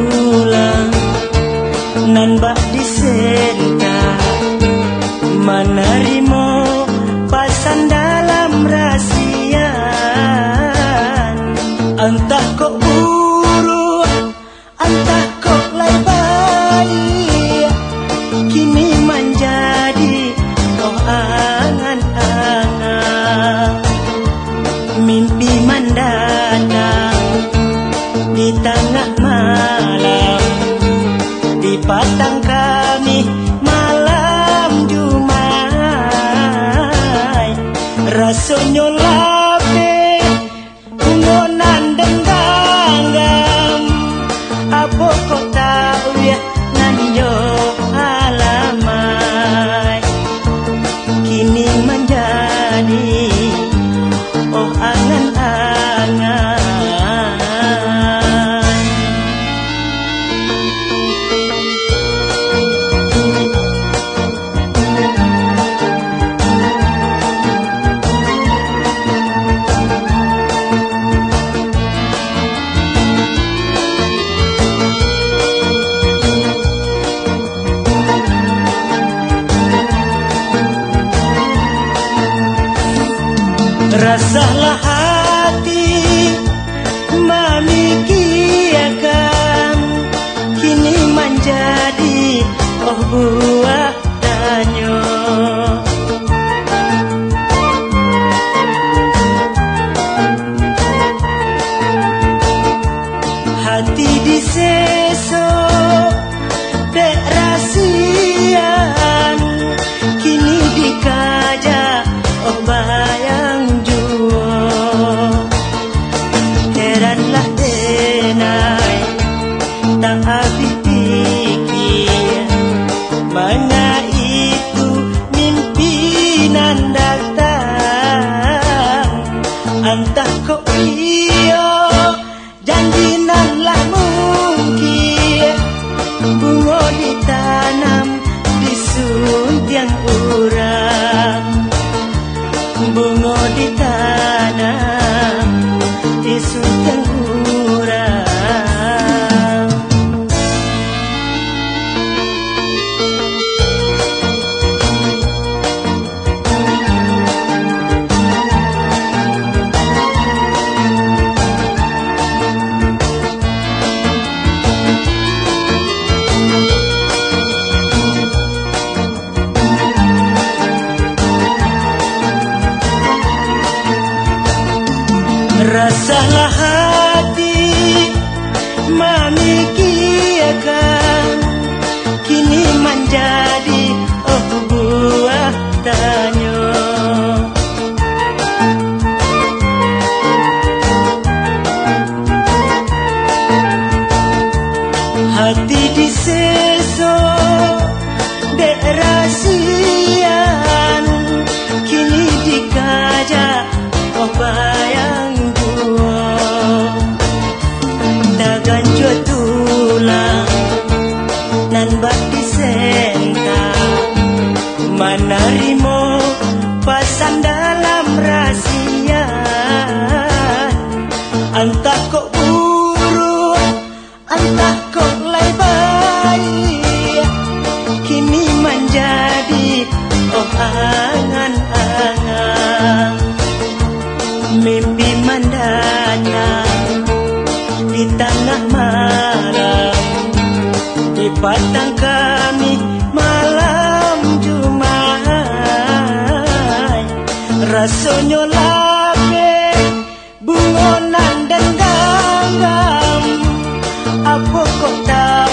tulang nan bak disenta menerima pasan dalam rasian. Entah kok buruk, entah kok lebar, kini menjadi angan-angan. Mimpi mendatang di tengah malam, di padang kami malam Jumat. Rasanya lapeh bungonan denganggam, apa kau tahu ya nan yo alamat. Kini menjadi angan-angan. Rasalah hati memikirkan, kini menjadi buah tanya. Hati disesok dek rasian, kini dikajak bayang jua. Heranlah denai tak habis pikir, mana itu mimpinan datang. Entah kok iya janjinan lah mungkin, bunga ditanam di suntiang urang. Bunga ditanam di suntiang urang. Rasalah hati memikirkan, kini menjadi buah tanya. Hati disesok dek rasian, kini dikajak bayang ganjur tulang nan bak disenta menerima pasan dalam rasian. Entah kok buruk, entah kok lebar, kini menjadi angan-angan. Mimpi mendatang di tengah malam, di padang kami malam Jumat. Rasanya lapeh bungonan dan gagam, apa kau tahu